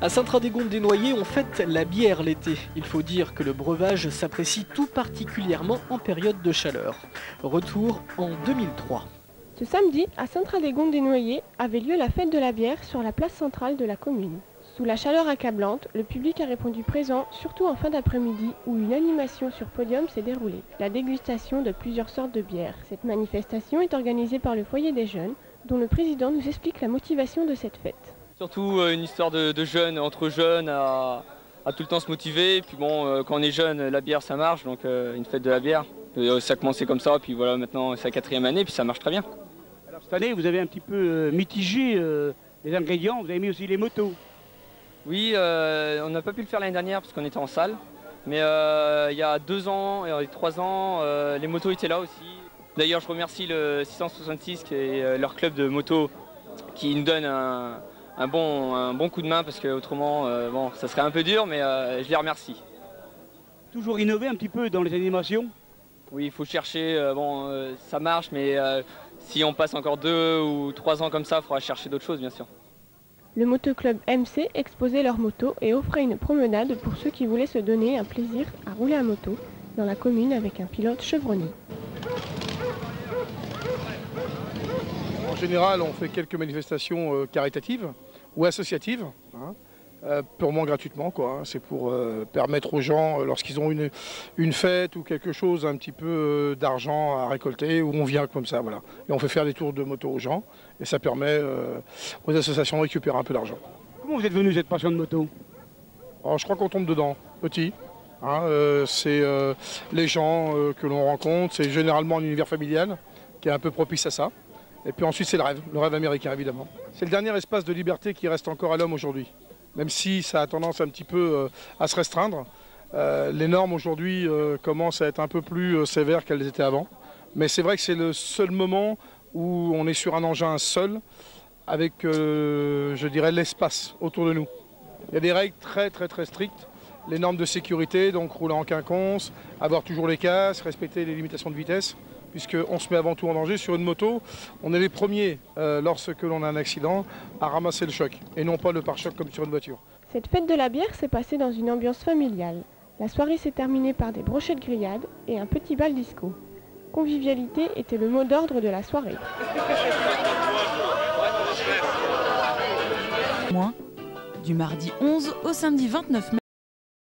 À Sainte-Radegonde-des-Noyers, on fête la bière l'été. Il faut dire que le breuvage s'apprécie tout particulièrement en période de chaleur. Retour en 2003. Ce samedi, à Sainte-Radegonde-des-Noyers, avait lieu la fête de la bière sur la place centrale de la commune. Sous la chaleur accablante, le public a répondu présent, surtout en fin d'après-midi où une animation sur podium s'est déroulée. La dégustation de plusieurs sortes de bières. Cette manifestation est organisée par le foyer des jeunes, dont le président nous explique la motivation de cette fête. Surtout une histoire de jeunes, entre jeunes, à tout le temps se motiver. Et puis bon, quand on est jeune, la bière ça marche, donc une fête de la bière. Ça a commencé comme ça, puis voilà, maintenant c'est la 4e année, puis ça marche très bien. Alors cette année, vous avez un petit peu mitigé les ingrédients, vous avez mis aussi les motos. Oui, on n'a pas pu le faire l'année dernière parce qu'on était en salle. Mais il y a 2 ans et 3 ans, les motos étaient là aussi. D'ailleurs, je remercie le 666 qui est leur club de moto qui nous donne un bon coup de main parce qu'autrement, bon, ça serait un peu dur, mais je les remercie. Toujours innover un petit peu dans les animations. Oui, il faut chercher, ça marche, mais si on passe encore 2 ou 3 ans comme ça, il faudra chercher d'autres choses, bien sûr. Le motoclub MC exposait leurs motos et offrait une promenade pour ceux qui voulaient se donner un plaisir à rouler à moto dans la commune avec un pilote chevronné. En général, on fait quelques manifestations caritatives ou associatives, purement gratuitement, quoi. C'est pour permettre aux gens, lorsqu'ils ont une fête ou quelque chose, un petit peu d'argent à récolter, où on vient comme ça, voilà. Et on fait faire des tours de moto aux gens, et ça permet aux associations de récupérer un peu d'argent. Comment vous êtes venu cette passion de moto? Alors, je crois qu'on tombe dedans, petit. C'est les gens que l'on rencontre, c'est généralement un univers familial qui est un peu propice à ça. Et puis ensuite, c'est le rêve américain, évidemment. C'est le dernier espace de liberté qui reste encore à l'homme aujourd'hui. Même si ça a tendance un petit peu à se restreindre. Les normes aujourd'hui commencent à être un peu plus sévères qu'elles étaient avant. Mais c'est vrai que c'est le seul moment où on est sur un engin seul, avec, je dirais, l'espace autour de nous. Il y a des règles très strictes. Les normes de sécurité, donc rouler en quinconce, avoir toujours les casques, respecter les limitations de vitesse, puisqu'on se met avant tout en danger. Sur une moto, on est les premiers, lorsque l'on a un accident, à ramasser le choc, et non pas le pare-choc comme sur une voiture. Cette fête de la bière s'est passée dans une ambiance familiale. La soirée s'est terminée par des brochettes grillades et un petit bal disco. Convivialité était le mot d'ordre de la soirée. Du mardi 11 au samedi 29 mai.